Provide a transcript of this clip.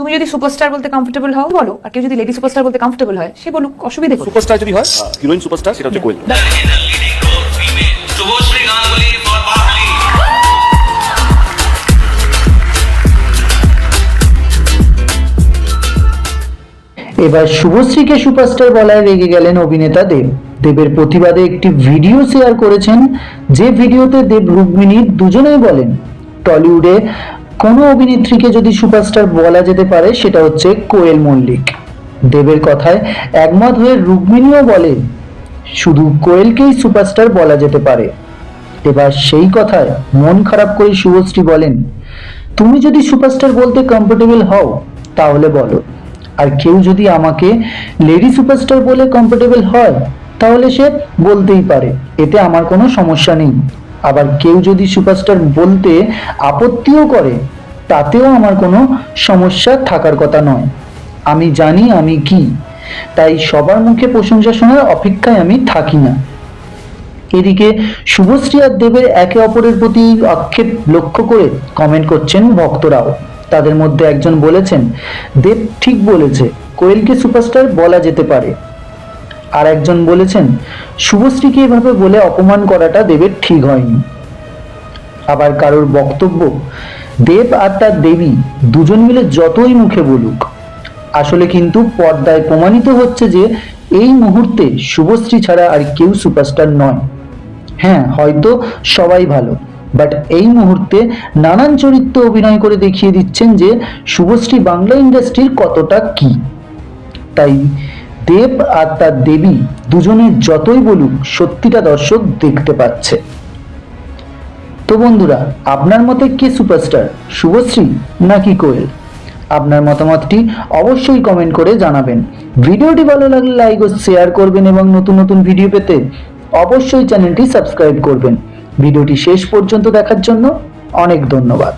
তুমি যদি সুপারস্টার বলতে কমফোর্টেবল হও বলো, আর কেউ যদি লেডি সুপারস্টার বলতে কমফোর্টেবল হয় সে বলুক, অসুবিধা কোথায়? সুপারস্টার যদি হয়, হিরোইন সুপারস্টার, সেটা হচ্ছে কোয়েল। এবার শুভশ্রীকে সুপারস্টার বলায় রেগে গেলেন অভিনেতা দেব। দেবের প্রতিবাদে একটি ভিডিও শেয়ার করেছেন, যে ভিডিওতে দেব রুক্মিণী দুজনেই বলেন টলিউডে কোনো অভিনেত্রীকে যদি সুপারস্টার বলা যেতে পারে সেটা হচ্ছে কোয়েল মল্লিক। দেবের কথায় একমত হয়ে রুক্মিণীও বলেন শুধু কোয়েলকেই সুপারস্টার বলা যেতে পারে। এবার সেই কথায় মন খারাপ করে শুভশ্রী বলেন, তুমি যদি সুপারস্টার বলতে কমফোর্টেবল হও তাহলে বলো, আর কেউ যদি আমাকে লেডি সুপারস্টার বলে কমফোর্টেবল হয় তাহলে সে বলতেই পারে, এতে আমার কোনো সমস্যা নেই। আবার কেউ যদি সুপারস্টার বলতে আপত্তিও করে তাতেও আমার কোনো সমস্যা থাকার কথা নয়। আমি জানি আমি কি, তাই সবার মুখে প্রশংসা শোনার অপেক্ষায় আমি থাকি না। এদিকে শুভশ্রী আর দেবের একে অপরের প্রতি আক্ষেপ লক্ষ্য করে কমেন্ট করছেন ভক্তরাও। তাদের মধ্যে একজন বলেছেন, দেব ঠিক বলেছে, কোয়েলকে সুপারস্টার বলা যেতে পারে। আর একজন বলেছেন, শুভশ্রীকে এভাবে বলে অপমান করাটা দেবের ঠিক হয়নি। আবার কারোর বক্তব্য, দেব আর তার দেবী দুজন মিলে যতই মুখে বলুক, আসলে কিন্তু পর্দায় প্রমাণিত হচ্ছে যে এই মুহূর্তে শুভশ্রী ছাড়া আর কেউ সুপারস্টার নয়। হ্যাঁ, হয়তো সবাই ভালো, বাট এই মুহূর্তে নানান চরিত্র অভিনয় করে দেখিয়ে দিচ্ছেন যে শুভশ্রী বাংলা ইন্ডাস্ট্রির কতটা কি। তাই দেব আর তার দেবী দুজনে যতই বলুক সত্যিটা দর্শক দেখতে পাচ্ছে। তো বন্ধুরা, আপনার মতে কে সুপারস্টার, শুভশ্রী নাকি কোয়েল? আপনার মতামতটি অবশ্যই কমেন্ট করে জানাবেন। ভিডিওটি ভালো লাগলে লাইক ও শেয়ার করবেন এবং নতুন নতুন ভিডিও পেতে অবশ্যই চ্যানেলটি সাবস্ক্রাইব করবেন। ভিডিওটি শেষ পর্যন্ত দেখার জন্য অনেক ধন্যবাদ।